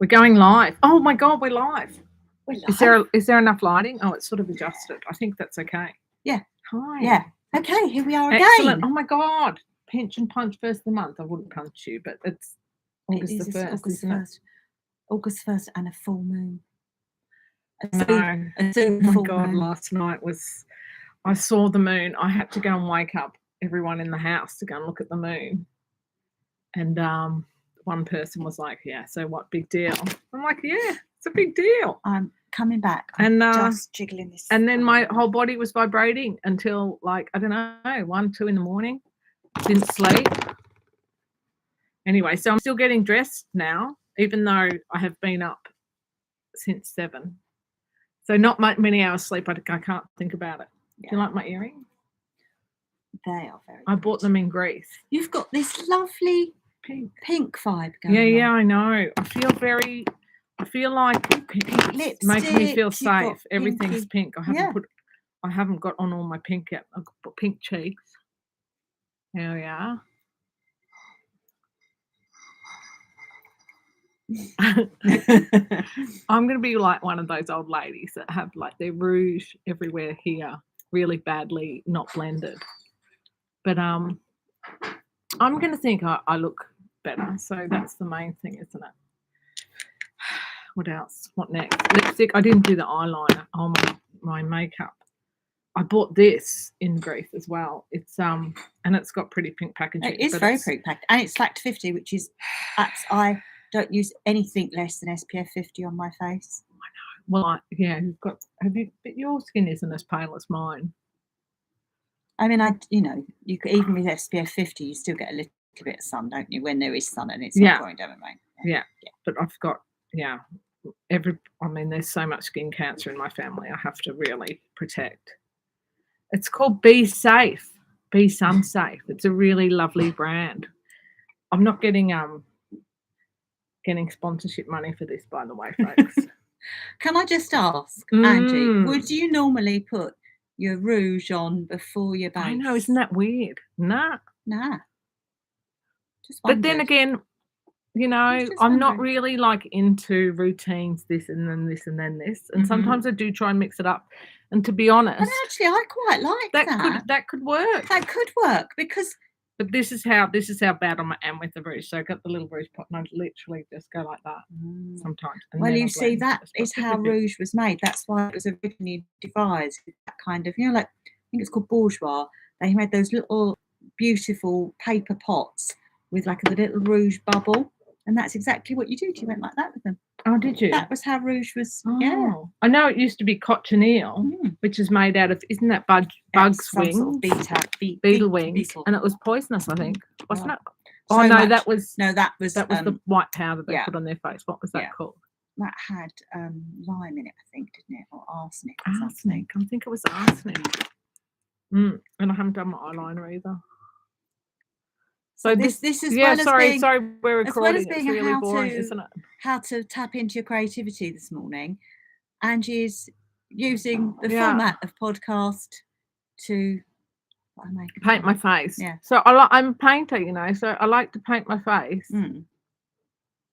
We're going live. Oh my God, we're live. We're live. Is there enough lighting? Oh, it's sort of adjusted. I think that's okay. Yeah. Hi. Yeah. Okay, here we are Excellent. again. Oh my God. Pinch and punch first of the month. I wouldn't punch you, but it's August the 1st, August isn't 1st. August 1st and a full moon. No. A soon Oh my full God, moon. last night I saw the moon. I had to go and wake up everyone in the house to go and look at the moon. And one person was like, yeah, so what, big deal? I'm like, yeah, it's a big deal. I'm coming back. I'm just jiggling this. And then my whole body was vibrating until like, I don't know, 1, 2 in the morning. Didn't sleep. Anyway, so I'm still getting dressed now, even though I have been up since 7. So not many hours sleep. I can't think about it. Yeah. Do you like my earrings? They are very I bought them in Greece. You've got this lovely pink vibe going on. Yeah, I know. I feel like it makes me feel safe. Everything's pink. I haven't got on all my pink yet. I've got pink cheeks. There we are. I'm going to be like one of those old ladies that have like their rouge everywhere here, really badly not blended. But I'm going to think I look better. So that's the main thing, isn't it? What else? What next? Lipstick. I didn't do the eyeliner. Oh, my makeup. I bought this in Greece as well. It's and it's got pretty pink packaging. It is very pretty packaged, and it's Factor 50, which is I don't use anything less than SPF 50 on my face. I know. Well, but your skin isn't as pale as mine. I mean, you could, even with SPF 50, you still get a little bit of sun, don't you? When there is sun and it's not pouring down the rain. Yeah. But I've got there's so much skin cancer in my family. I have to really protect. It's called Be Safe, Be Sun Safe. It's a really lovely brand. I'm not getting sponsorship money for this, by the way, folks. Can I just ask, Angie, would you normally put your rouge on before your base? I know, isn't that weird? Nah. But then again, I'm not really like into routines, this and then this and then this. And sometimes I do try and mix it up. And to be honest, but actually, I quite like that. That could work. That could work because. But this is how bad I am with the rouge. So I got the little rouge pot and I literally just go like that sometimes. Well, you see, that is how rouge was made. That's why it was originally devised. That kind of, like, I think it's called bourgeois. They made those little beautiful paper pots with like a little rouge bubble. And that's exactly what you do. You went like that with them. Oh, did you? That was how rouge was. Oh. Yeah. I know it used to be cochineal, which is made out of, isn't that bug's wings? Sort of beetle wings. And it was poisonous, I think. Wasn't it? Oh, no, that was the white powder they put on their face. What was that called? That had lime in it, I think, didn't it? Or arsenic. Arsenic. I think it was arsenic. And I haven't done my eyeliner either. So this is sorry, we're recording. As well as being it's really boring, isn't it? How to tap into your creativity this morning. Angie is using the format of podcast to paint my face. Yeah. So I'm a painter, so I like to paint my face. And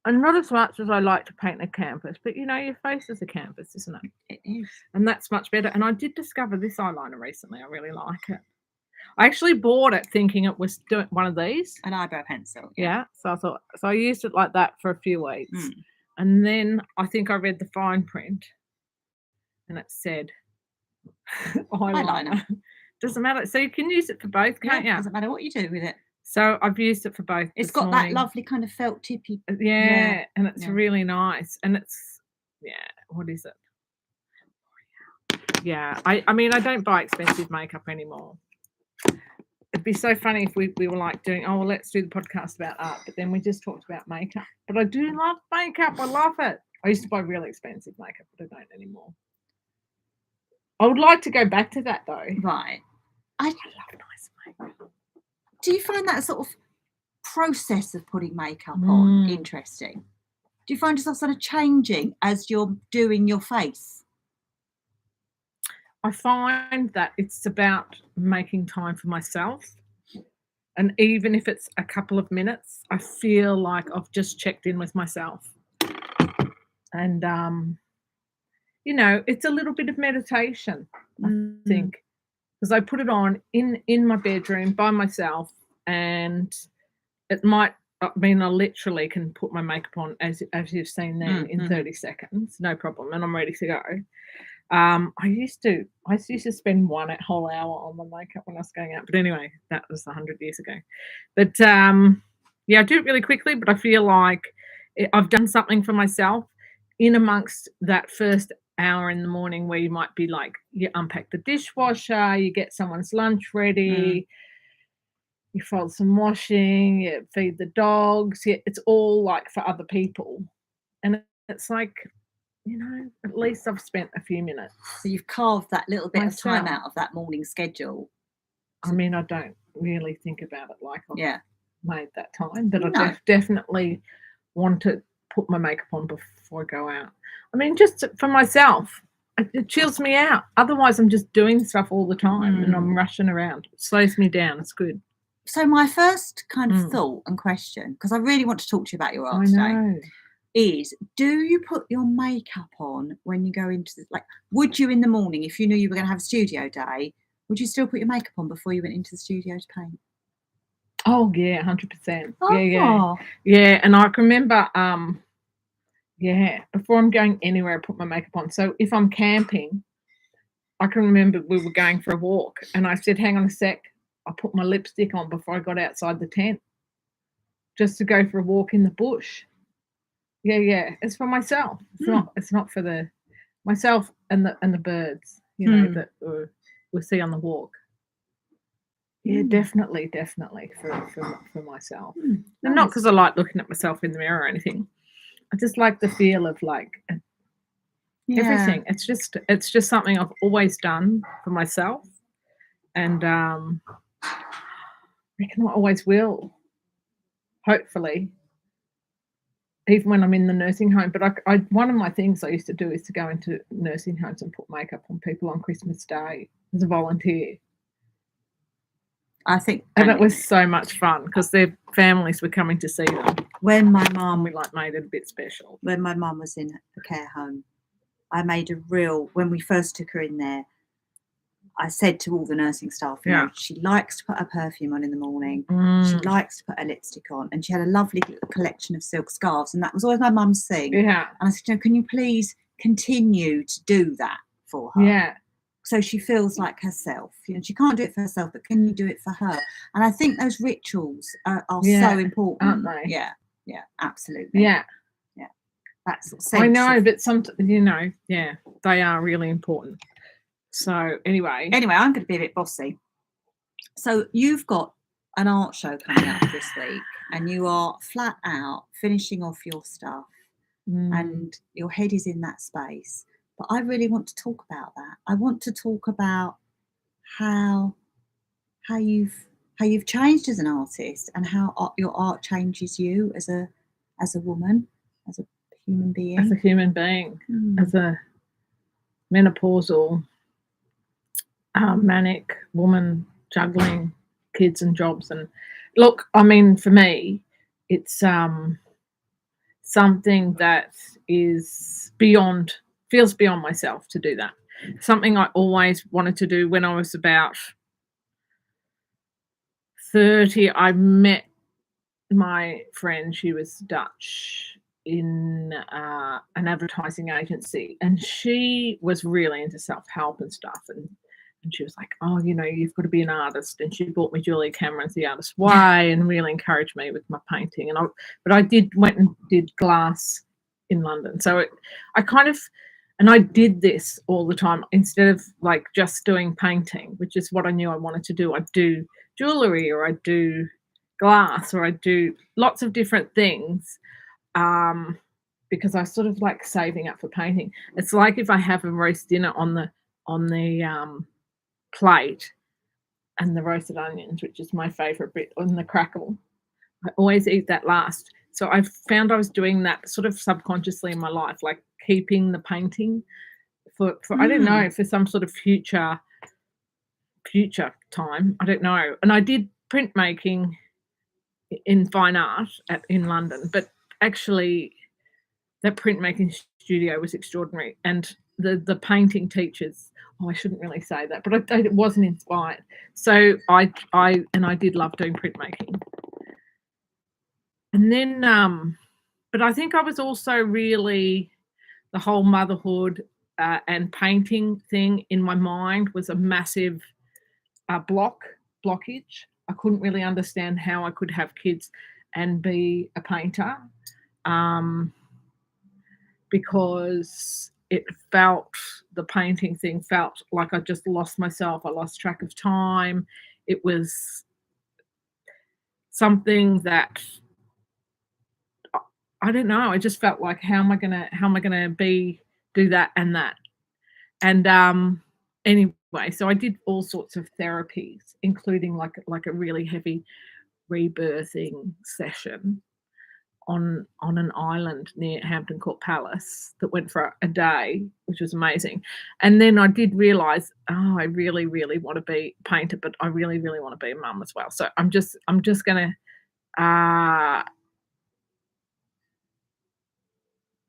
not as much as I like to paint a canvas, but your face is a canvas, isn't it? It is. And that's much better. And I did discover this eyeliner recently. I really like it. I actually bought it thinking it was one of these. An eyebrow pencil. Yeah. So I used it like that for a few weeks. And then I think I read the fine print and it said eyeliner. Doesn't matter. So you can use it for both, can't you? Doesn't matter what you do with it. So I've used it for both. It's got that lovely kind of felt tippy. Yeah. And it's really nice. And it's, what is it? Yeah. I mean, I don't buy expensive makeup anymore. It'd be so funny if we were like doing, let's do the podcast about art, but then we just talked about makeup. But I do love makeup. I love it. I used to buy really expensive makeup, but I don't anymore. I would like to go back to that though. Right. I love nice makeup. Do you find that sort of process of putting makeup on interesting? Do you find yourself sort of changing as you're doing your face? I find that it's about making time for myself. And even if it's a couple of minutes, I feel like I've just checked in with myself. And you know, it's a little bit of meditation, I think, because I put it on in my bedroom by myself, and it might. I mean, I literally can put my makeup on as you've seen then in 30 seconds, no problem, and I'm ready to go. I used to spend one whole hour on my makeup when I was going out, but anyway, that was 100 years ago. But yeah, I do it really quickly, but I feel like I've done something for myself in amongst that first hour in the morning where you might be like, you unpack the dishwasher, you get someone's lunch ready, you fold some washing, you feed the dogs. It's all like for other people, and it's like, you know, at least I've spent a few minutes. So you've carved that little bit of time Myself. out of that morning schedule. I mean, I don't really think about it like I've Yeah. made that time, but I No. definitely want to put my makeup on before I go out. I mean, just for myself, it chills me out. Otherwise, I'm just doing stuff all the time and I'm rushing around. It slows me down. It's good. So my first kind of thought and question, because I really want to talk to you about your art I today, know. is do you put your makeup on when you go into like, would you in the morning, if you knew you were going to have a studio day, would you still put your makeup on before you went into the studio to paint? Oh yeah, 100%. Oh. Yeah. And I can remember, yeah, before I'm going anywhere, I put my makeup on. So if I'm camping, I can remember we were going for a walk, and I said, "Hang on a sec, I put my lipstick on before I got outside the tent, just to go for a walk in the bush." Yeah. It's for myself. It's not for the myself and the birds, you know, that we'll see on the walk. Yeah, definitely for myself. And not Nice. because I like looking at myself in the mirror or anything. I just like the feel of like everything. It's just something I've always done for myself, and I reckon I always will. Hopefully, even when I'm in the nursing home. But I one of my things I used to do is to go into nursing homes and put makeup on people on Christmas Day as a volunteer. I think, and it was so much fun because their families were coming to see them. When my And mum we like made it a bit special. when my mum was in a care home, I made a real, when we first took her in there, I said to all the nursing staff, you know, she likes to put her perfume on in the morning. She likes to put her lipstick on, and she had a lovely little collection of silk scarves, and that was always my mum's thing. Yeah. And I said, you know, can you please continue to do that for her? Yeah. So she feels like herself. You know, she can't do it for herself, but can you do it for her? And I think those rituals are so important, aren't they? Yeah, absolutely. Yeah. That's I know, but you know, they are really important. So anyway, I'm going to be a bit bossy. So you've got an art show coming up this week, and you are flat out finishing off your stuff, and your head is in that space. But I really want to talk about that. I want to talk about how you've changed as an artist, and how your art changes you as a woman, as a human being. As a human being, as a menopausal, manic woman juggling kids and jobs. And look, I mean, for me, it's something that feels beyond myself to do that. Something I always wanted to do. When I was about 30, I met my friend. She was Dutch, in an advertising agency, and she was really into self-help and stuff, and she was like, "Oh, you know, you've got to be an artist," and she bought me Julia Cameron's The Artist's Way and really encouraged me with my painting. And I went and did glass in London, so I kind of, and I did this all the time instead of like just doing painting, which is what I knew I wanted to do. I'd do jewellery, or I'd do glass, or I'd do lots of different things, because I sort of like saving up for painting. It's like if I have a roast dinner on the plate, and the roasted onions, which is my favourite bit, on the crackle, I always eat that last. So I found I was doing that sort of subconsciously in my life, like keeping the painting for I don't know, for some sort of future time. I don't know. And I did printmaking in fine art in London, but actually that printmaking studio was extraordinary, and the painting teachers. Oh, I shouldn't really say that, but it wasn't inspired. So I did love doing printmaking, and then but I think I was also really the whole motherhood and painting thing in my mind was a massive blockage. I couldn't really understand how I could have kids and be a painter, because the painting thing felt like I just lost myself. I lost track of time. It was something that I don't know. I just felt like, how am I gonna do that and that? And anyway, so I did all sorts of therapies, including like a really heavy rebirthing session on an island near Hampton Court Palace that went for a day, which was amazing. And then I did realize, I really, really want to be a painter, but I really, really want to be a mum as well. So I'm just gonna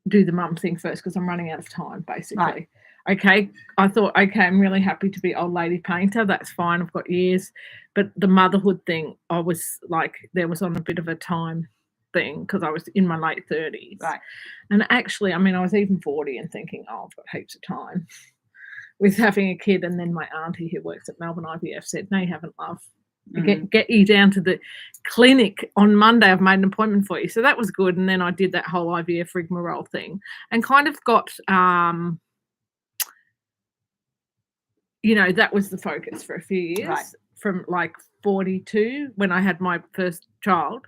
do the mum thing first, because I'm running out of time, basically. Right. Okay, I thought, okay, I'm really happy to be old lady painter. That's fine. I've got years. But the motherhood thing, I was like, there was on a bit of a time thing, because I was in my late 30s. Right. And actually, I mean, I was even 40 and thinking, I've got heaps of time with having a kid. And then my auntie who works at Melbourne IVF said, no, you haven't, love. Get you down to the clinic on Monday. I've made an appointment for you. So that was good. And then I did that whole IVF rigmarole thing and kind of got, that was the focus for a few years, right, from like 42 when I had my first child.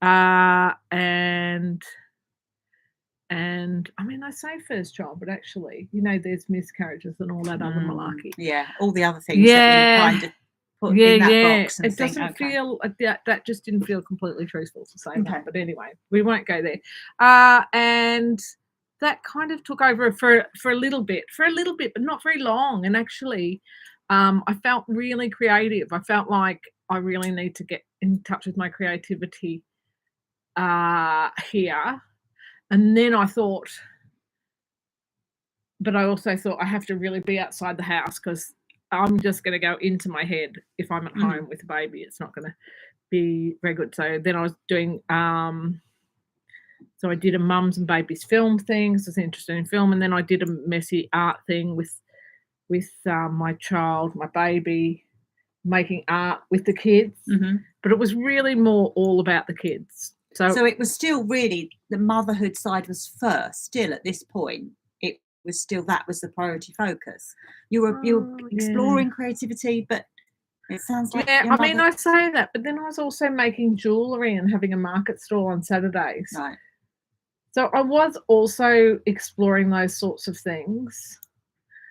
And I mean, I say first child, but actually, there's miscarriages and all that other malarkey. Yeah, all the other things that you kind of put in that box. And it doesn't feel that just didn't feel completely truthful to say that. But anyway, we won't go there. And that kind of took over for a little bit, but not very long. And actually, I felt really creative. I felt like I really need to get in touch with my creativity here. And then I thought, but I also thought I have to really be outside the house, because I'm just going to go into my head if I'm at home with a baby. It's not going to be very good. So then I was doing, so I did a mums and babies film thing. So I was interested in film. And then I did a messy art thing with my child, my baby, making art with the kids. Mm-hmm. But it was really more all about the kids. So it was still really, the motherhood side was first, still at this point. Was still, that was the priority focus. You were exploring creativity, but it sounds like I mean, I say that, but then I was also making jewellery and having a market stall on Saturdays. Right. So I was also exploring those sorts of things.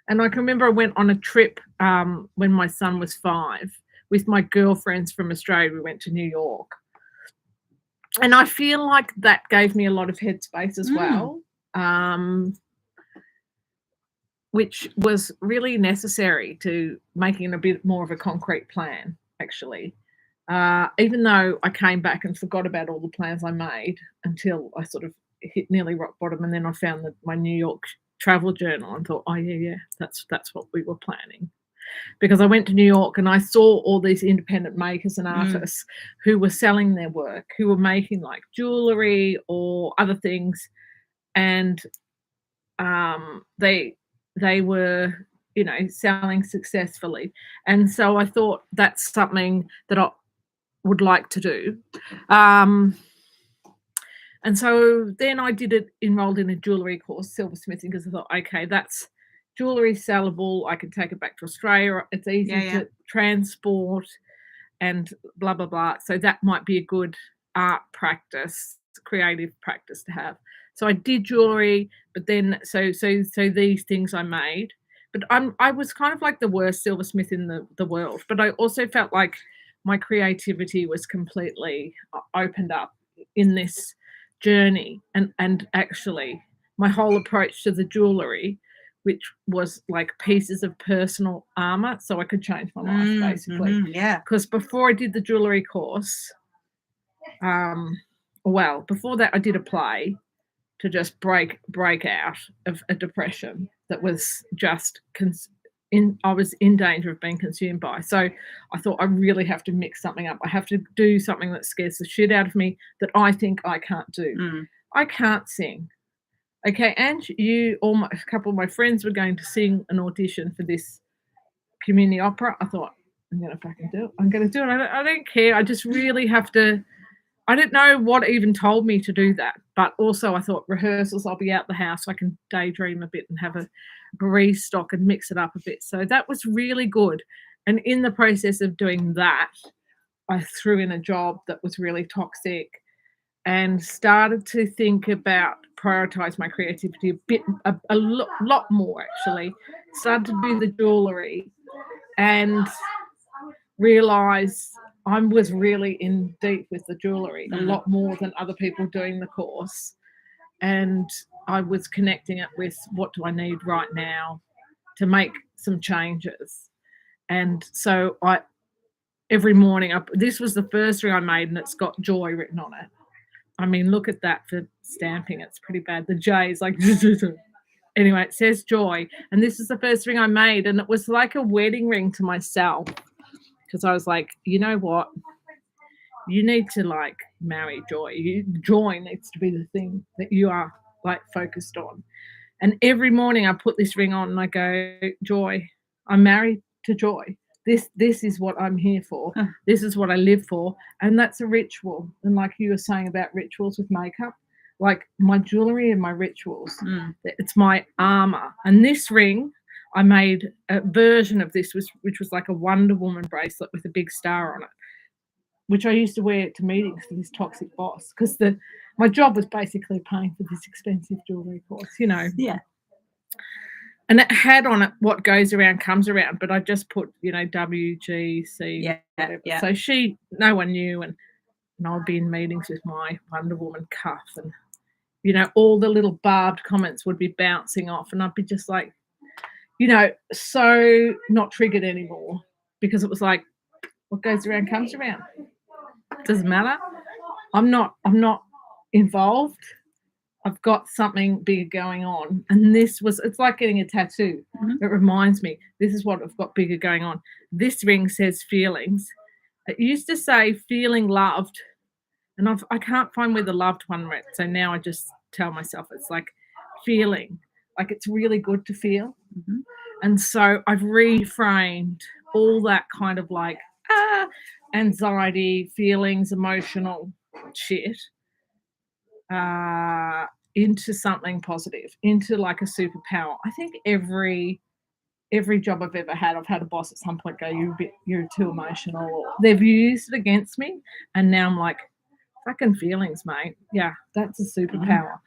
And I can remember I went on a trip when my son was 5 with my girlfriends from Australia. We went to New York. And I feel like that gave me a lot of headspace as well. Which was really necessary to making a bit more of a concrete plan, actually. Even though I came back and forgot about all the plans I made until I sort of hit nearly rock bottom, and then I found my New York travel journal and thought, oh, yeah, that's what we were planning. Because I went to New York and I saw all these independent makers and artists who were selling their work, who were making like jewellery or other things, and they were, selling successfully. And so I thought that's something that I would like to do. And so then I enrolled in a jewellery course, silversmithing, because I thought, okay, that's jewellery sellable. I can take it back to Australia. It's easy to transport and blah, blah, blah. So that might be a good art practice, creative practice to have. So I did jewellery, but then so these things I made. But I was kind of like the worst silversmith in the world. But I also felt like my creativity was completely opened up in this journey. And actually, my whole approach to the jewellery, which was like pieces of personal armour, so I could change my life, basically. Because before I did the jewellery course, before that I did a play. to just break out of a depression that was just I was in danger of being consumed by. So I thought I really have to mix something up. I have to do something that scares the shit out of me that I think I can't do. I can't sing. Okay, and a couple of my friends were going to sing an audition for this community opera. I thought, I'm going to fucking do it. I'm going to do it. I don't care. I just really have to. I didn't know what even told me to do that. But also I thought rehearsals, I'll be out the house. So I can daydream a bit and have a restock and mix it up a bit. So that was really good. And in the process of doing that, I threw in a job that was really toxic and started to think about prioritize my creativity a lot more, actually. Started to do the jewellery and realised I was really in deep with the jewellery, a lot more than other people doing the course. And I was connecting it with what do I need right now to make some changes. And so every morning, this was the first ring I made and it's got joy written on it. I mean, look at that for stamping. It's pretty bad. The J is like, anyway, it says joy. And this is the first ring I made. And it was like a wedding ring to myself because I was like, you know what? You need to like marry joy. Joy needs to be the thing that you are like focused on. And every morning I put this ring on and I go, joy, I'm married to joy. This is what I'm here for. This is what I live for. And that's a ritual. And like you were saying about rituals with makeup, like my jewellery and my rituals, it's my armour. And this ring, I made a version of this, which was like a Wonder Woman bracelet with a big star on it, which I used to wear to meetings for this toxic boss because my job was basically paying for this expensive jewellery course, you know. Yeah. And it had on it what goes around comes around, but I just put, you know, WGC, whatever. Yeah. So no one knew, and I would be in meetings with my Wonder Woman cuff, and, you know, all the little barbed comments would be bouncing off, and I'd be just like, you know, so not triggered anymore because it was like, what goes around comes around. Doesn't matter. I'm not involved. I've got something bigger going on. And it's like getting a tattoo. It reminds me, this is what I've got bigger going on. This ring says feelings. It used to say feeling loved. And I can't find where the loved one went. So now I just tell myself it's like feeling. Like it's really good to feel. And so I've reframed all that kind of like anxiety, feelings, emotional shit into something positive, into like a superpower. I think every job I've ever had, I've had a boss at some point go, you're too emotional, or they've used it against me, and now I'm like, fucking feelings, mate. Yeah, that's a superpower.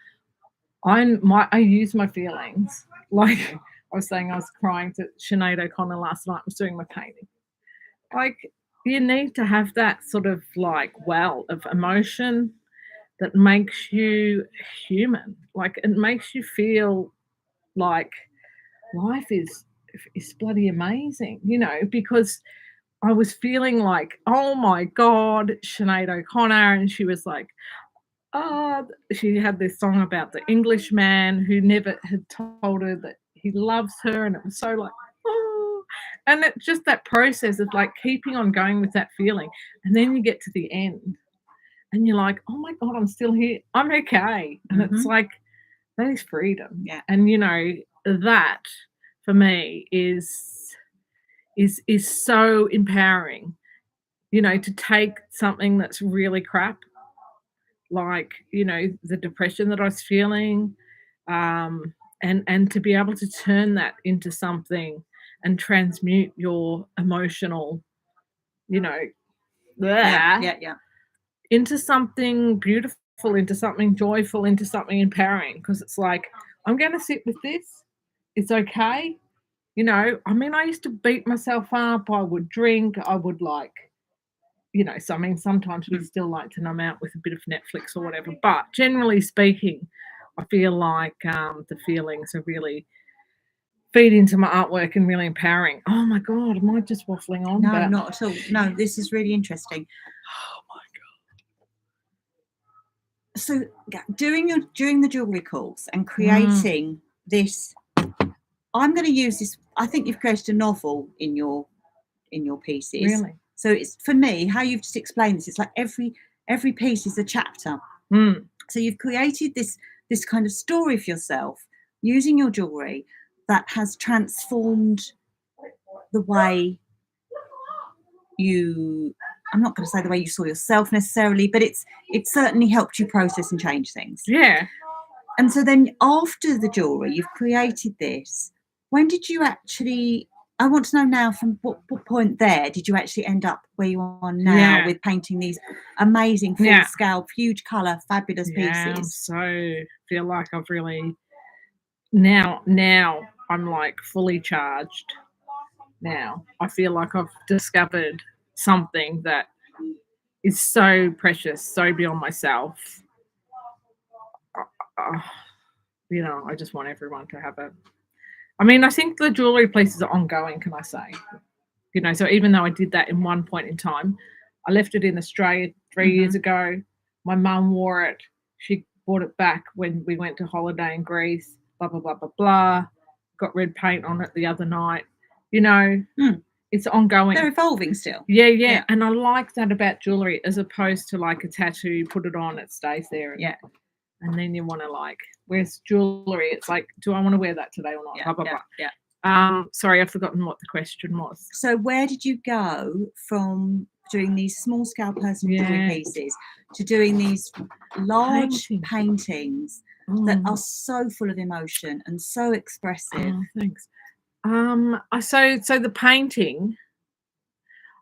I use my feelings. Like I was saying, I was crying to Sinead O'Connor last night. I was doing my painting. Like you need to have that sort of like well of emotion that makes you human. Like it makes you feel like life is bloody amazing, you know, because I was feeling like, oh my God, Sinead O'Connor, and she was like, she had this song about the Englishman who never had told her that he loves her, and it was so like, oh, and it's just that process of like keeping on going with that feeling, and then you get to the end. And you're like, oh my God, I'm still here. I'm okay. And it's like, that is freedom. Yeah. And, you know, that for me is so empowering, you know, to take something that's really crap, like, you know, the depression that I was feeling, and to be able to turn that into something and transmute your emotional, you know, into something beautiful, into something joyful, into something empowering, because it's like, I'm going to sit with this. It's okay. You know, I mean, I used to beat myself up. I would drink. I would like, you know, so I mean, sometimes we still like to numb out with a bit of Netflix or whatever. But generally speaking, I feel like the feelings are really feed into my artwork and really empowering. Oh my God, am I just waffling on? No, not at all. No, this is really interesting. Oh my God. so during the jewellery course and creating this, I'm going to use this. I think you've created a novel in your pieces. Really? So it's, for me, how you've just explained this, it's like every piece is a chapter. So you've created this kind of story for yourself using your jewellery that has transformed the way you, I'm not going to say the way you saw yourself necessarily, but it's certainly helped you process and change things. Yeah. And so then after the jewellery, you've created this. When did you actually, I want to know now, from what point there did you actually end up where you are now with painting these amazing full scale, huge colour, fabulous pieces? So feel like I've really, now I'm like fully charged. Now I feel like I've discovered something that is so precious, so beyond myself. You know, I just want everyone to have it. I mean, I think the jewellery pieces are ongoing, can I say? You know, so even though I did that in one point in time, I left it in Australia 3 years ago. My mum wore it. She bought it back when we went to holiday in Greece, blah, blah, blah, blah, blah. Got red paint on it the other night. You know, it's ongoing. They're evolving still. Yeah. And I like that about jewellery, as opposed to like a tattoo, you put it on, it stays there. And then you want to, like, where's jewellery? It's like, do I want to wear that today or not? Blah, blah, blah. Sorry, I've forgotten what the question was. So where did you go from doing these small scale personal jewellery pieces to doing these large paintings that are so full of emotion and so expressive? Oh, thanks. So the painting,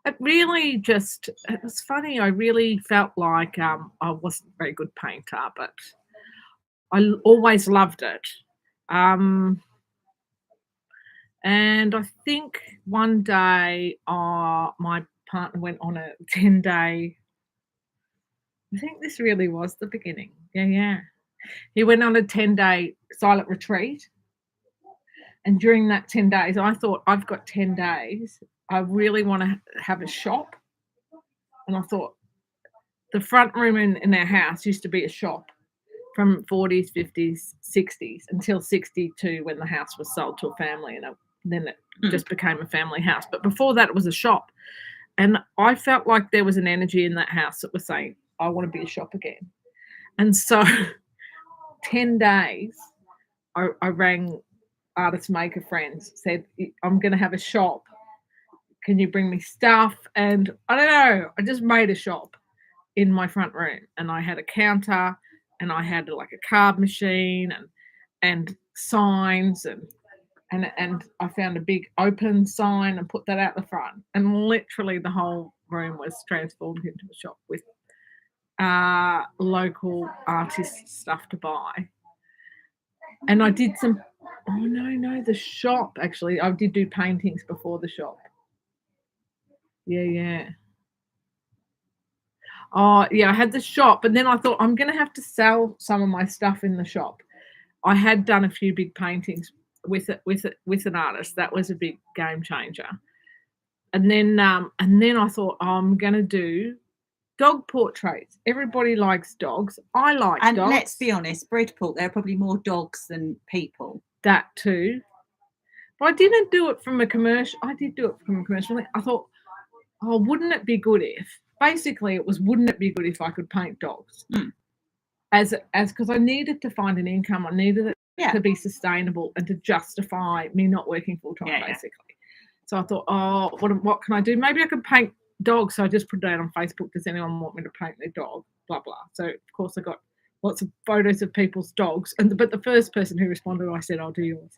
it really just, it was funny. I really felt like I wasn't a very good painter, but I always loved it. And I think one day my partner went on a 10-day, I think this really was the beginning. Yeah. He went on a 10-day silent retreat. And during that 10 days, I thought, I've got 10 days. I really want to have a shop. And I thought, the front room in our house used to be a shop from 40s, 50s, 60s until 62, when the house was sold to a family, and then it just became a family house. But before that, it was a shop. And I felt like there was an energy in that house that was saying, I want to be a shop again. And so 10 days, I rang artist maker friends, said, I'm going to have a shop. Can you bring me stuff? And I don't know, I just made a shop in my front room, and I had a counter, and I had like a card machine and signs, and I found a big open sign and put that out the front, and literally the whole room was transformed into a shop with local artist stuff to buy. And I did some, the shop, actually, I did do paintings before the shop. Yeah. Oh, yeah, I had the shop, and then I thought, I'm going to have to sell some of my stuff in the shop. I had done a few big paintings with an artist. That was a big game changer. And then I thought, I'm going to do dog portraits. Everybody likes dogs. I like dogs. And let's be honest, Bridport, there are probably more dogs than people. That too. But I didn't do it from a commercial. I did do it from a commercial. I thought, wouldn't it be good if, basically it was, wouldn't it be good if I could paint dogs? As because I needed to find an income. I needed it to be sustainable and to justify me not working full time, basically. So I thought, what can I do? Maybe I could paint dogs. So I just put it out on Facebook. Does anyone want me to paint their dog? Blah, blah. So, of course, I got lots of photos of people's dogs. But the first person who responded, I said, I'll do yours.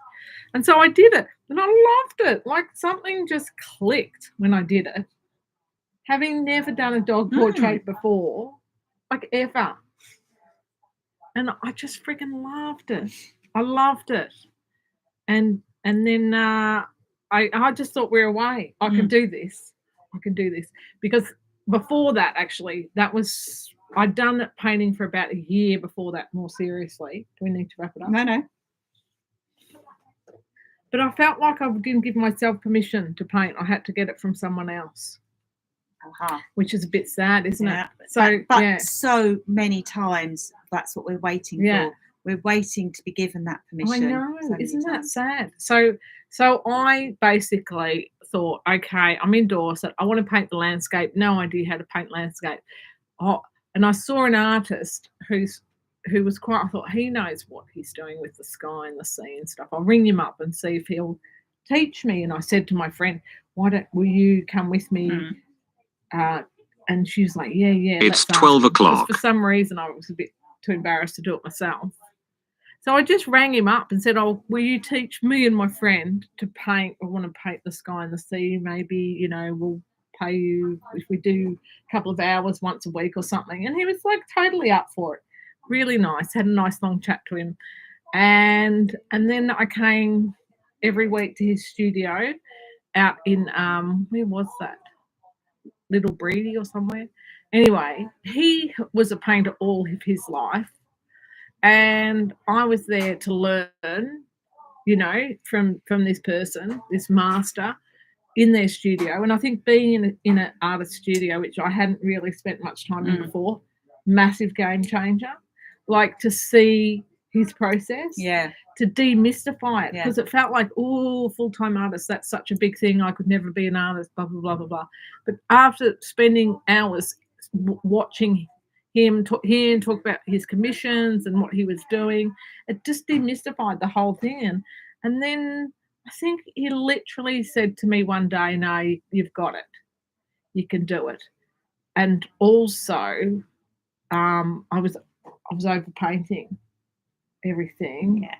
And so I did it. And I loved it. Like, something just clicked when I did it. Having never done a dog portrait before, like ever. And I just freaking loved it. I loved it. And then I just thought, we're away. I can do this. I can do this. Because before that, actually, I'd done painting for about a year before that, more seriously. Do we need to wrap it up? No. But I felt like I didn't give myself permission to paint. I had to get it from someone else. which is a bit sad, isn't it? So, but so many times that's what we're waiting for. We're waiting to be given that permission. I know, isn't that sad? So I basically thought, okay, I'm indoors. I want to paint the landscape. No idea how to paint landscape. Oh, and I saw an artist who was quite. I thought he knows what he's doing with the sky and the sea and stuff. I'll ring him up and see if he'll teach me. And I said to my friend, will you come with me? And she was like, yeah. It's 12 o'clock. For some reason, I was a bit too embarrassed to do it myself. So I just rang him up and said, oh, will you teach me and my friend to paint? I want to paint the sky and the sea. Maybe, we'll pay you if we do a couple of hours once a week or something. And he was like totally up for it. Really nice. Had a nice long chat to him. And then I came every week to his studio out in, where was that? Little Breedy or somewhere. Anyway, he was a painter all of his life. And I was there to learn, from this person, this master in their studio. And I think being in an artist studio, which I hadn't really spent much time in before, massive game changer. Like to see his process, to demystify it, because it felt like, full-time artist, that's such a big thing. I could never be an artist, blah, blah, blah, blah, blah. But after spending hours watching him talk about his commissions and what he was doing, it just demystified the whole thing. And then I think he literally said to me one day, no, you've got it. You can do it. And also, I was overpainting everything. Yeah.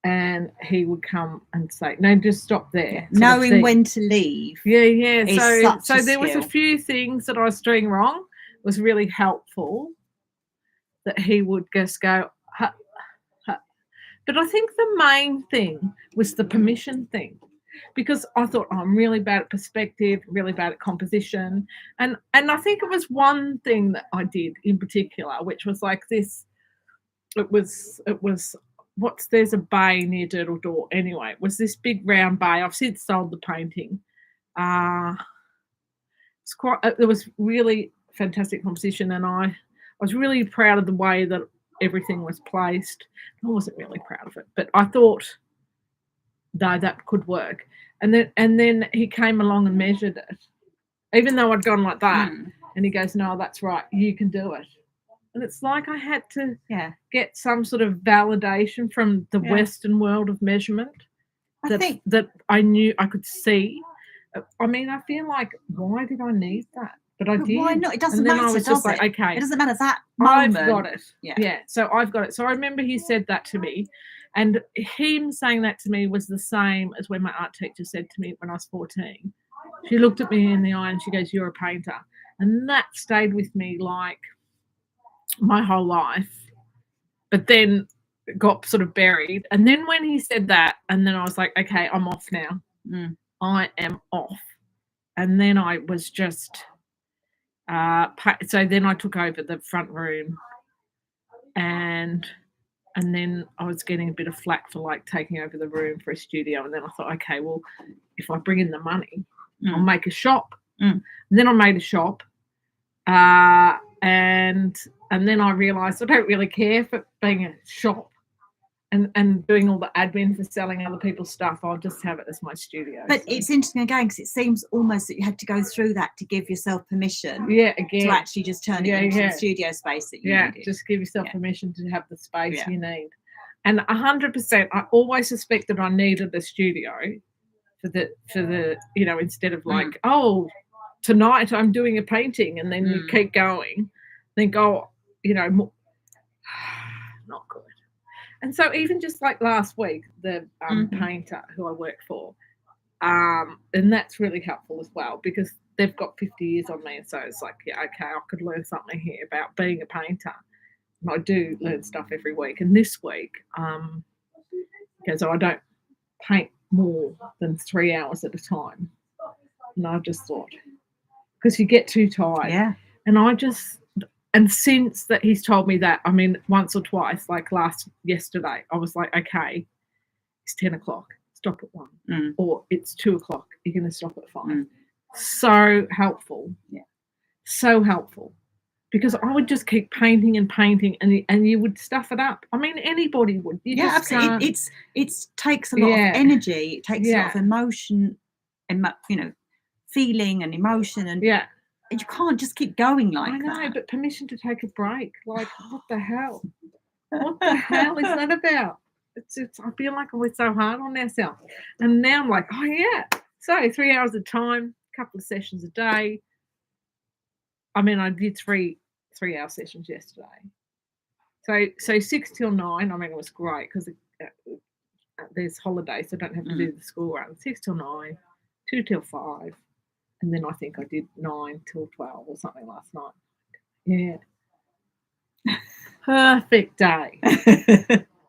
And he would come and say, no, just stop there. Knowing when to leave. Yeah. So there was a few things that I was doing wrong. It was really helpful that he would just go, ha, ha. But I think the main thing was the permission thing, because I thought, I'm really bad at perspective, really bad at composition. And I think it was one thing that I did in particular, which was like this. It was there's a bay near Dirtle Door. Anyway, it was this big round bay. I've since sold the painting. It was really fantastic composition, and I was really proud of the way that everything was placed. I wasn't really proud of it, but I thought, no, that could work. And then he came along and measured it, even though I'd gone like that. And he goes, no, that's right, you can do it. And it's like I had to get some sort of validation from the Western world of measurement that I knew I could see. I mean, I feel like, why did I need that? But I did. Why not? It doesn't matter, does it? Okay. It doesn't matter that moment. I've got it. Yeah. So I've got it. So I remember he said that to me. And him saying that to me was the same as when my art teacher said to me when I was 14. She looked at me in the eye and she goes, you're a painter. And that stayed with me like my whole life, but then got sort of buried. And then when he said that, and then I was like, okay, I'm off now. I am off. And then I was just so then I took over the front room, and then I was getting a bit of flack for like taking over the room for a studio. And then I thought, okay, well, if I bring in the money, I'll make a shop. And then I made a shop, and then I realised I don't really care for being a shop and doing all the admin for selling other people's stuff. I'll just have it as my studio. But it's interesting again, because it seems almost that you had to go through that to give yourself permission. Again. To actually just turn it into the studio space that you needed. Just give yourself permission to have the space you need. And 100%, I always suspected I needed a studio for the instead of like, oh, tonight I'm doing a painting, and then you keep going, then go, not good. And so even just like last week, the painter who I work for, and that's really helpful as well, because they've got 50 years on me. And so it's like, okay, I could learn something here about being a painter. And I do learn stuff every week. And this week, so I don't paint more than 3 hours at a time. And I just thought, because you get too tired. Yeah. And since that he's told me that, I mean, once or twice, like yesterday, I was like, okay, it's 10 o'clock, stop at 1. Or it's 2 o'clock, you're going to stop at 5. so helpful. Yeah. So helpful. Because I would just keep painting and painting, and you would stuff it up. I mean, anybody would. You Yeah, just absolutely. can't. It takes a lot of energy. It takes a lot of Yeah. emotion, feeling and emotion, and Yeah. you can't just keep going like I know, that. but permission to take a break. Like, what the hell? What the hell is that about? It's I feel like we're so hard on ourselves. And now I'm like, oh yeah. So 3 hours of time, couple of sessions a day. I mean, I did 3-hour sessions yesterday. So 6 till 9. I mean, it was great because there's holidays, so I don't have to do the school run. 6 till 9, 2 till 5, and then I think I did 9 till 12 or something last night. Yeah. Perfect day.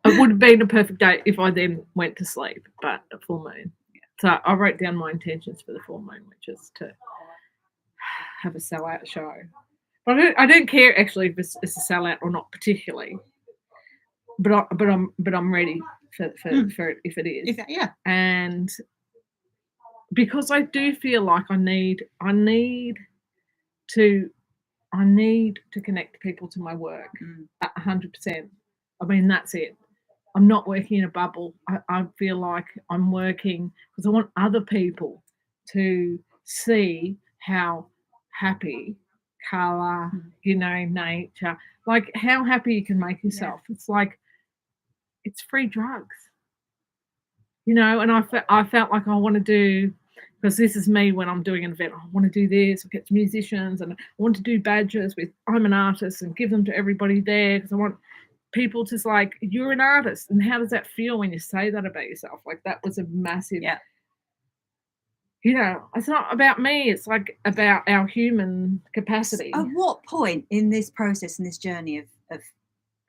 It would have been a perfect day if I then went to sleep, but a full moon. So I wrote down my intentions for the full moon, which is to have a sellout show. But I don't care actually if it's a sellout or not particularly. But I'm ready for it if it is. Yeah. And because I do feel like I need to connect people to my work 100%. I mean, that's it. I'm not working in a bubble. I feel like I'm working because I want other people to see how happy colour, nature, like how happy you can make yourself. Yeah. It's like it's free drugs, and I felt like I want to do, because this is me when I'm doing an event. I want to do this, get musicians, and I want to do badges with I'm an artist and give them to everybody there because I want people to like, you're an artist, and how does that feel when you say that about yourself? Like that was a massive. Yeah. It's not about me. It's like about our human capacity. At what point in this process, in this journey of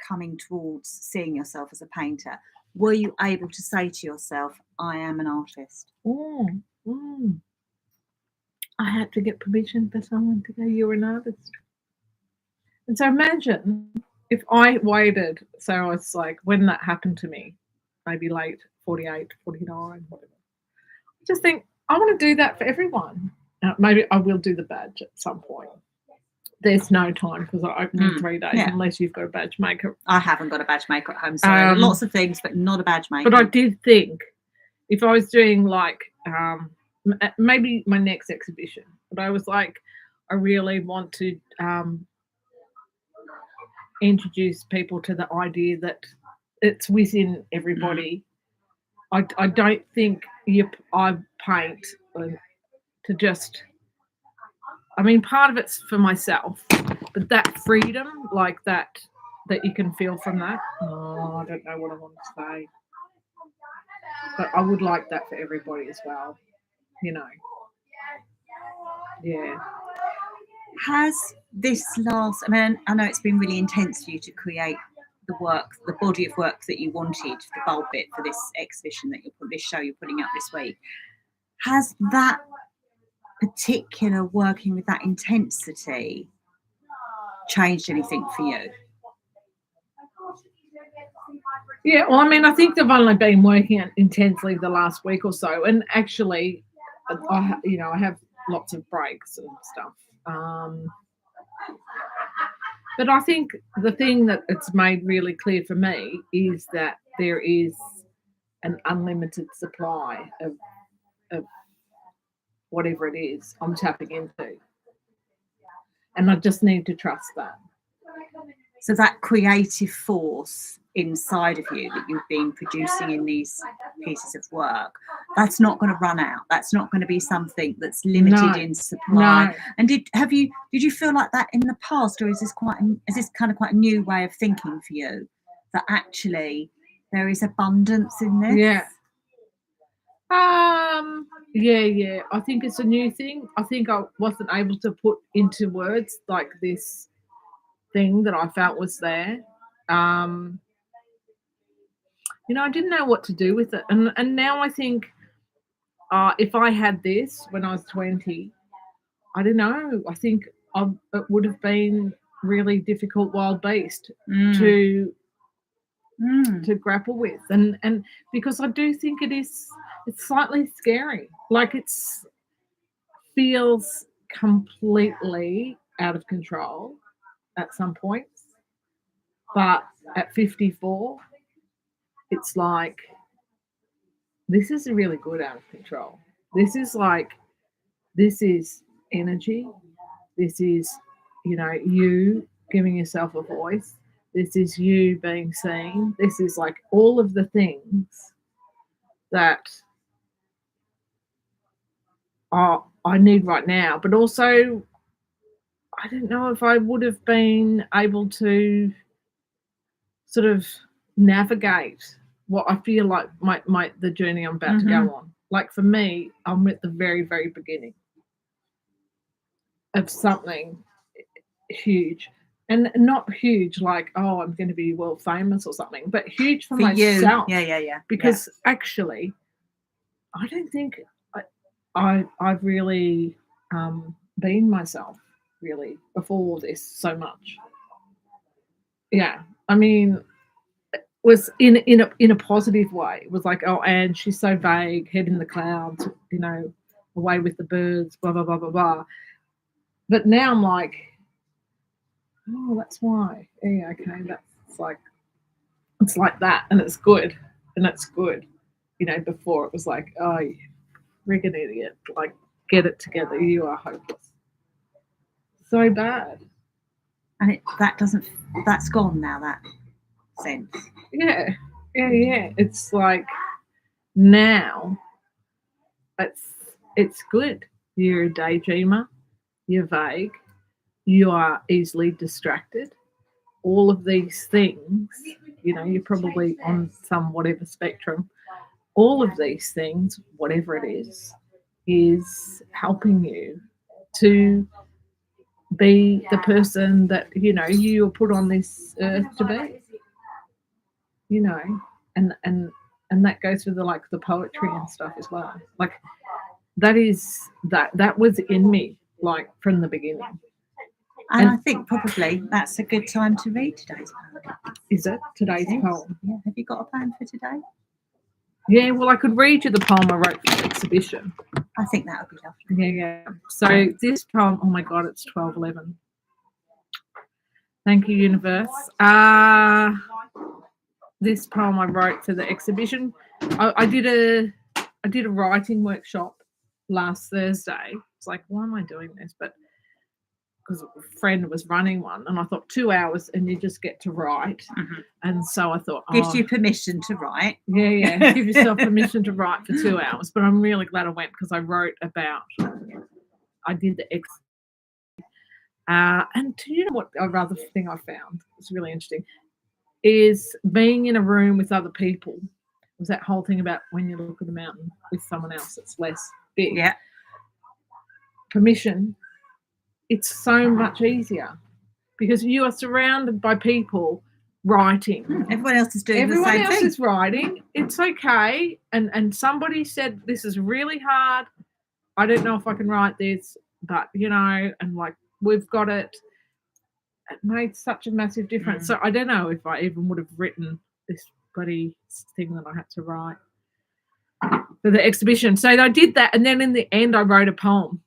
coming towards seeing yourself as a painter, were you able to say to yourself, I am an artist? I had to get permission for someone to go, you're an artist. And so imagine if I waited, so it's like when that happened to me, maybe late 48, 49, whatever. I just think, I want to do that for everyone. Maybe I will do the badge at some point. There's no time because I open in 3 days unless you've got a badge maker. I haven't got a badge maker at home, so lots of things, but not a badge maker. But I did think if I was doing like maybe my next exhibition, but I was like, I really want to introduce people to the idea that it's within everybody. I don't think I paint to just, I mean, part of it's for myself, but that freedom, like that you can feel from that. Oh, I don't know what I want to say, but I would like that for everybody as well. Yeah. Has this last, I mean, I know it's been really intense for you to create the body of work that you wanted, the bulb bit for this exhibition this show you're putting up this week. Has that particular working with that intensity changed anything for you? Yeah, well, I mean, I think they've only been working intensely the last week or so, and actually, I have lots of breaks and stuff. But I think the thing that it's made really clear for me is that there is an unlimited supply of whatever it is I'm tapping into, and I just need to trust that. So that creative force inside of you that you've been producing in these pieces of work, that's not going to run out. That's not going to be something that's limited in supply. No. And did you feel like that in the past, or is this quite a new way of thinking for you, that actually there is abundance in this? Yeah. Yeah. I think it's a new thing. I think I wasn't able to put into words like this thing that I felt was there. I didn't know what to do with it, and now I think if I had this when I was 20, I don't know. I think it would have been really difficult wild beast to grapple with, and because I do think it's slightly scary. Like it's feels completely out of control at some points, but at 54, it's like this is really good out of control. This is like this is energy. This is, you giving yourself a voice. This is you being seen. This is like all of the things that I need right now. But also, I don't know if I would have been able to sort of navigate what I feel like the journey I'm about to go on. Like for me, I'm at the very, very beginning of something huge. And not huge like, oh, I'm going to be world famous or something, but huge for myself. Yeah. Because actually, I don't think I've really been myself really before all this so much. Yeah, I mean, was in a positive way. It was like, oh, Anne, she's so vague, head in the clouds, away with the birds, blah blah blah blah blah. But now I'm like, oh, that's why. Yeah, okay, that's like it's like that, and it's good, and it's good. Before it was like, oh, you friggin' idiot, like get it together, you are hopeless, so bad. And that's gone now, that sense. Yeah. It's like now it's good. You're a daydreamer, you're vague, you are easily distracted. All of these things, you're probably on some whatever spectrum. All of these things, whatever it is helping you to be the person that you were put on this earth to be. And that goes with the poetry and stuff as well. Like that was in me like from the beginning. And I think probably that's a good time to read today's poem. Is it today's poem? Yeah. Have you got a poem for today? Yeah, well, I could read you the poem I wrote for the exhibition. I think that would be lovely. Yeah. So this poem, oh my God, it's 12:11. Thank you, universe. This poem I wrote for the exhibition. I did a writing workshop last Thursday. It's like, why am I doing this? But because a friend was running one, and I thought 2 hours and you just get to write. And so I thought, gives you permission to write. Yeah. Give yourself permission to write for 2 hours. But I'm really glad I went because I wrote about, I did the X. And you know what other thing I found was really interesting is being in a room with other people. It was that whole thing about when you look at the mountain with someone else that's less big. Yeah. Permission. It's so much easier because you are surrounded by people writing. Everyone else is doing the same thing. Everyone else is writing. It's okay. And somebody said, this is really hard. I don't know if I can write this, but, and like, we've got it. It made such a massive difference. So I don't know if I even would have written this bloody thing that I had to write for the exhibition. So I did that. And then in the end, I wrote a poem.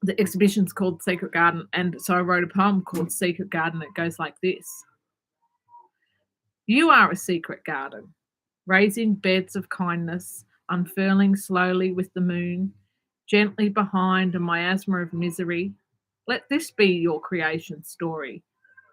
The exhibition's called Secret Garden, and so I wrote a poem called Secret Garden. It goes like this. You are a secret garden, raising beds of kindness, unfurling slowly with the moon, gently behind a miasma of misery. Let this be your creation story,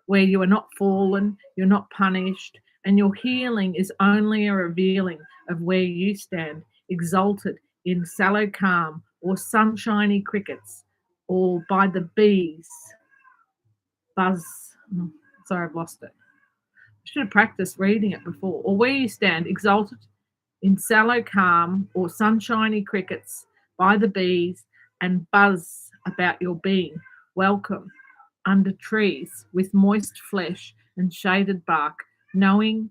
where you are not fallen, you're not punished, and your healing is only a revealing of where you stand, exalted in sallow calm or sunshiny crickets, or by the bees buzz. Sorry, I've lost it. I should have practiced reading it before. Or where you stand, exalted in sallow calm or sunshiny crickets by the bees and buzz about your being. Welcome under trees with moist flesh and shaded bark, knowing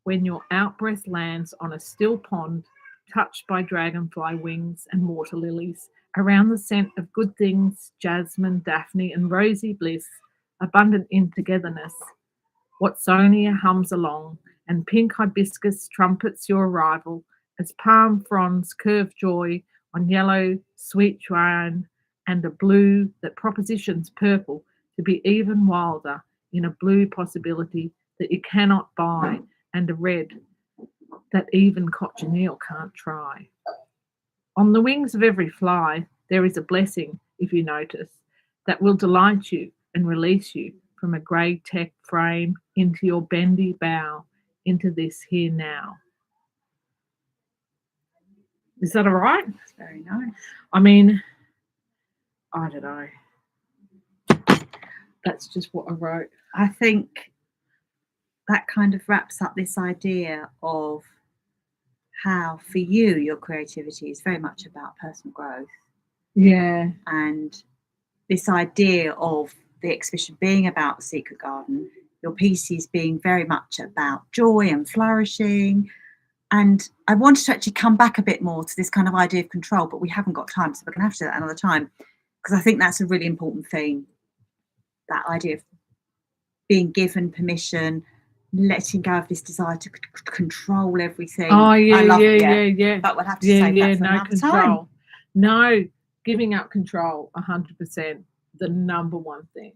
when your outbreath lands on a still pond touched by dragonfly wings and water lilies, around the scent of good things, jasmine, daphne, and rosy bliss, abundant in togetherness. Watsonia hums along, and pink hibiscus trumpets your arrival as palm fronds curve joy on yellow, sweet wine, and a blue that propositions purple to be even wilder in a blue possibility that you cannot buy, and a red that even cochineal can't try. On the wings of every fly, there is a blessing, if you notice, that will delight you and release you from a grey tech frame into your bendy bow, into this here now. Is that all right? That's very nice. I mean, I don't know. That's just what I wrote. I think that kind of wraps up this idea of how, for you, your creativity is very much about personal growth. Yeah. And this idea of the exhibition being about the secret garden, your pieces being very much about joy and flourishing. And I wanted to actually come back a bit more to this kind of idea of control, but we haven't got time, so we're going to have to do that another time, because I think that's a really important thing. That idea of being given permission, letting go of this desire to control everything. Oh, yeah, I love it, yeah. But we'll have to Yeah, save that for no another control. time. No, giving up control, 100%, the number one thing.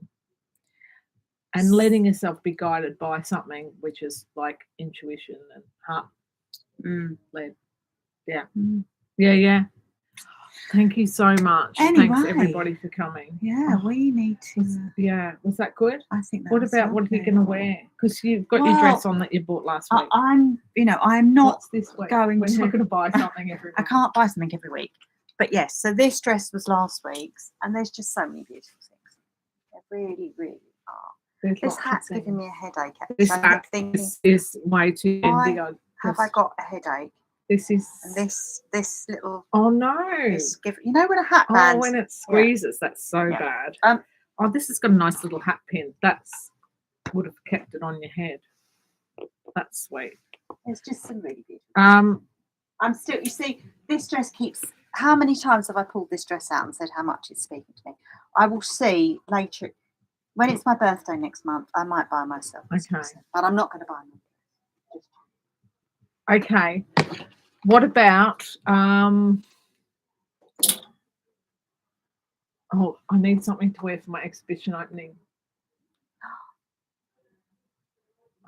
And letting yourself be guided by something which is like intuition and heart led. Yeah. Yeah. Thank you so much. Anyway, thanks everybody for coming. Yeah, we need to. Was that good? I think that. What was about what are you lovely. going to wear? Because you've got your dress on that you bought last week. I'm not What's this week? going We're to. not going to buy something every week. I can't buy something every week. But yes, so this dress was last week's, and there's just so many beautiful things. There really, really are. This hat's giving me a headache. Actually. This hat is way too bendy. Have I got a headache? This is this little. Oh no! You know when a hat band. Oh, when it squeezes, that's so bad. This has got a nice little hat pin. That's would have kept it on your head. That's sweet. It's just some really beautiful. I'm still. You see, this dress keeps. How many times have I pulled this dress out and said how much it's speaking to me? I will see later. When it's my birthday next month, I might buy myself this dress, but I'm not going to buy one. Okay. What about I need something to wear for my exhibition opening.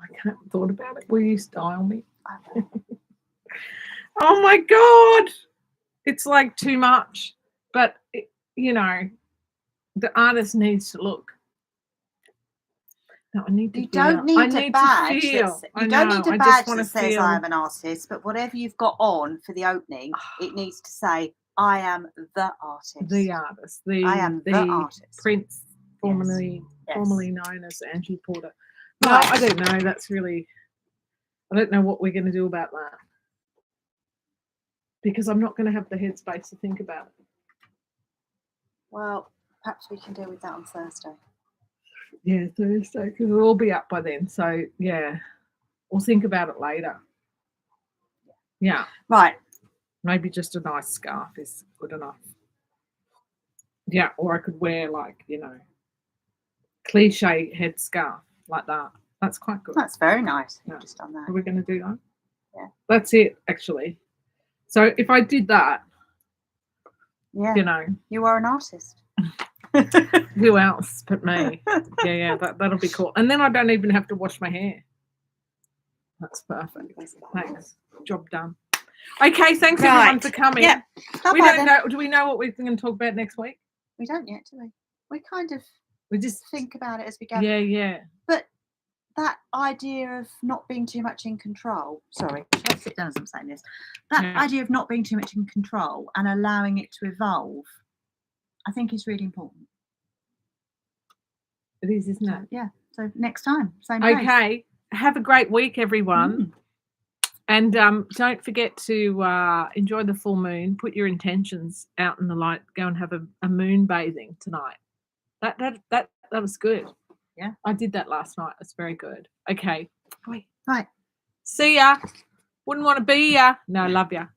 I can't thought about it. Will you style me? Oh my God. It's like too much. But the artist needs to look. No, I need to. You don't need a badge. You don't need a badge that says I am an artist, but whatever you've got on for the opening, it needs to say I am the artist. The artist. I am the artist. Prince, formerly known as Angie Porter. No, I don't know. That's really. I don't know what we're going to do about that, because I'm not going to have the headspace to think about it. Well, perhaps we can deal with that on Thursday. Yeah, Thursday, because it'll all be up by then. So, yeah, we'll think about it later. Yeah. Right. Maybe just a nice scarf is good enough. Yeah, or I could wear cliche head scarf like that. That's quite good. That's very nice. You've just done that. Are we going to do that? Yeah. That's it, actually. So if I did that, you are an artist. Who else but me? Yeah, that'll be cool. And then I don't even have to wash my hair. That's perfect. Thanks. Job done. Okay, thanks everyone for coming. Yeah. We don't know. Do we know what we're going to talk about next week? We don't yet, do we? We just think about it as we go. Yeah. But that idea of not being too much in control. Sorry, let's sit down as I'm saying this. That idea of not being too much in control and allowing it to evolve, I think is really important. It is, isn't it? Yeah. So next time, same place. Okay. Have a great week, everyone. And don't forget to enjoy the full moon. Put your intentions out in the light. Go and have a moon bathing tonight. That was good. Yeah. I did that last night. It's very good. Okay. Right. See ya. Wouldn't want to be ya. No, love ya.